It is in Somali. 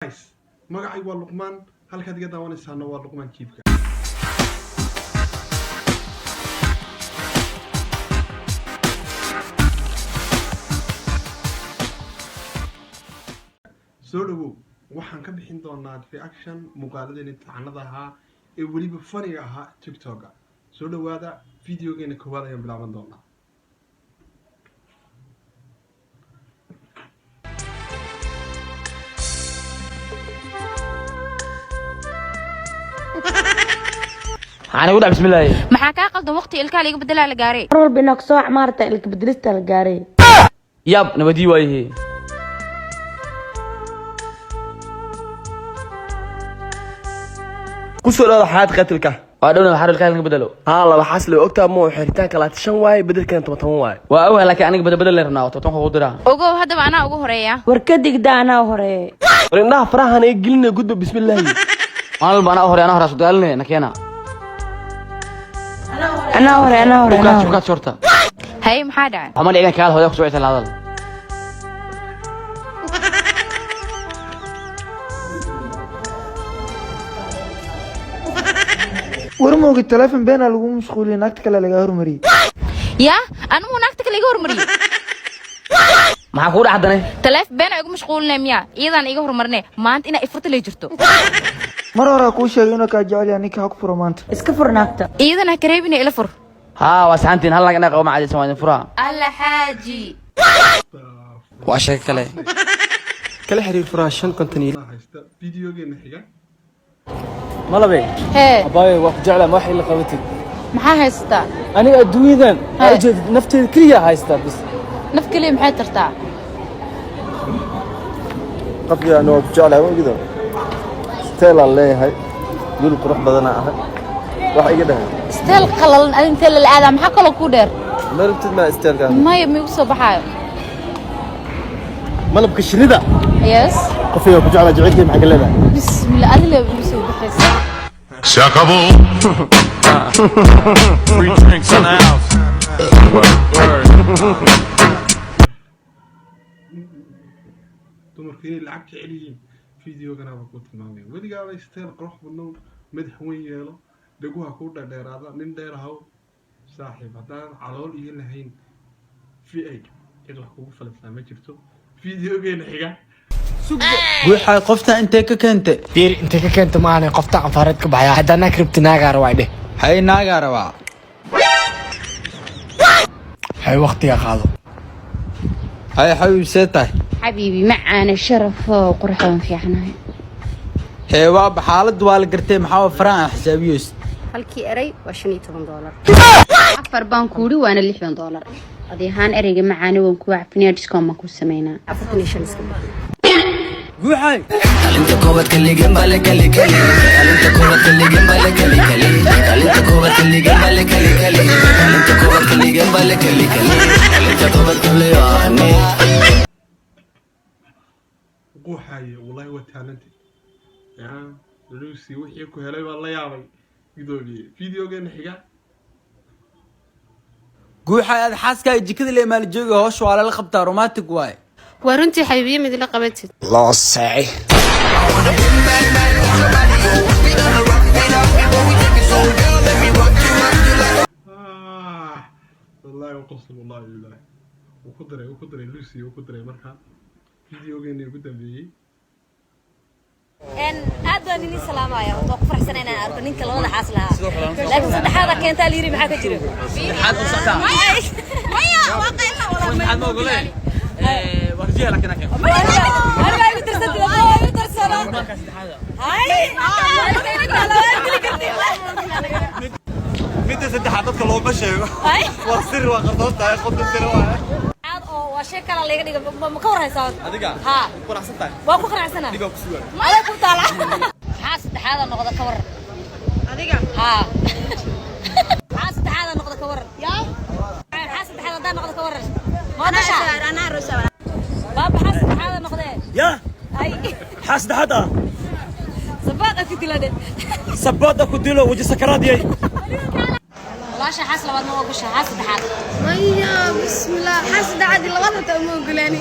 guys magacay waa Luqmaan halkaad iga daawanaysaana waa Luqmaan Kiibka soo dhawow waxaan ka bixin doonaa reaction muuqaaladeen tacanada ahaa ee waliba faniga ahaa TikTok soo dhawaada videogeena koowaad ayaan bilaaban doonaa أنا أقول بسم الله. ما حكى قصد وقتي الكالي بدل على جاري. رول بينك سوى عمارته اللي بدلست على جاري. ياب نبدي وجهي. كسر هذا حياة قتلك. وأدونا حرر الكالي بدلو. الله حصل وقتها مو حرتان كلا تشواي بدل كانت متمواي. وأول لك أنا بدل رناو تطون خضرة. أوجو هذا معنا أوجو هريا. وركدك ده أنا وهري. ورنا فراها نيجلنا قد بسم الله. أنا بنا هري أنا هرس دالني نكينا. أنا هري. شوكات شرطة. هاي محادا. عمل إيه كان هذا خصوصي هذا. ورموق التلفون بين اللي مشغولين نكتك اللي لقاه مري يا أنا مو نكتك اللي يجور مري ما هقول أحدنا تلف بين يجور مشغول نميا إذا يجور مرني ما أنت إنا إفرط اللي جرتو مرة راكوش يجونك أجعل يعني كحك فرمانت اسكفر نكتة إذا كريبني إلى فر ها وسعنتين هلا أنا قوم عادي سوين فرا الله حاجي وأشيك كله كلا حرير فراشان كنتني haysta videogeena xiga مالا بي هي أباي وقت جعله ما حيل قوتي محا هيستا أنا أدويدا أجد نفتي كلية هايستا بس نفكلي محا ترتاع قبل أن وقت جعله ما كذا ستيل الله هاي يقول قروح بدنا أحد راح يقدر ستيل قلل أنت اللي الآدم حق له كودر ما ربت ما ستيل كان ما يبي يوصل بحاجة ما لبك الشريدة يس قفيه وقت جعله جعلتني محق لنا بسم الله أنا اللي بيسوي بحس Shakable. Free drinks in the house. dumarkii lacag ka celiyeen videogana waa ku tilmaamay wadigaaba steel qurux badnow madax weyn yeelo dhaguha ku dheeraada nin dheer ahaw saaxiib haddaan calool iyo lahayn fi ay cid wax kugu falansaa ma jirto videogeena xiga وحي قفتا انت كنت دير أنت كنت معنا قفت عن فارتك بحياة حتى أنا كربت ناقر وايده هاي ناقة روا هاي وقتي يا خالو هاي حبيب سيتاي حبيبي معانا شرف وقرحة في حناي هاي واب حالد والقرتي محاوى فران حسابيوس halkii eray waa $15 afar baan kuuri waana $60 adihaan erayga macaani waan ku wacfinaa discount ma ku sameynaa 45 iska وحي انت كوبت كلي جنبالك كلي كلي انت كوبت كلي جنبالك كلي كلي انت كوبت كلي جنبالك كلي كلي انت كوبت كلي جنبالك كلي كلي انت كوبت كلي يعني quuxaye wallahi waa talented yaa lucy wixii ku helay baa la yaabay videogeena xiga وحي هذا حاسك جكذا اللي مال جوجي هوش وعلى الخبطة روماتيك واي waruntii xabiibiye mid la qabatid الله الساعي والله وقسم الله بالله وقدري لوسي وقدري marka videogeena ugu dambeeyay aad baan idin salaamayaa oo ku faraxsanahay inaan arko ninka labada xaas lahaa laakiin saddexaad keenta liiri maxaa ka jira saddexaad u socda maya waa qayla wala maxaad ma ogoleen warjiya laakiin akay ana ay tirsatay oo ay tirsana hay مدة saddexaad dadka looma sheego waa sir waa qardoon tahay qodon sir waa waa shay kala laga dhigo ma ka warhaysaa adiga ha ku raacsan tahay waa ku qanacsanaa adiga ku sugan ma ku taala xaas saddexaad noqdo ka waran adiga ha xaas saddexaad noqdo ka waran yaa xaas saddexaad noqdo ka waran ma dhasha ana rusa baba xaas saddexaad noqdo يا ay حاسد حدا sabaqa ku dilade سبوده كديلو وجه سكرات يي walaasha xaas labaad ma ogasha xaas saddexaad maya bismillah xasda cadi labada ta ma ogolaani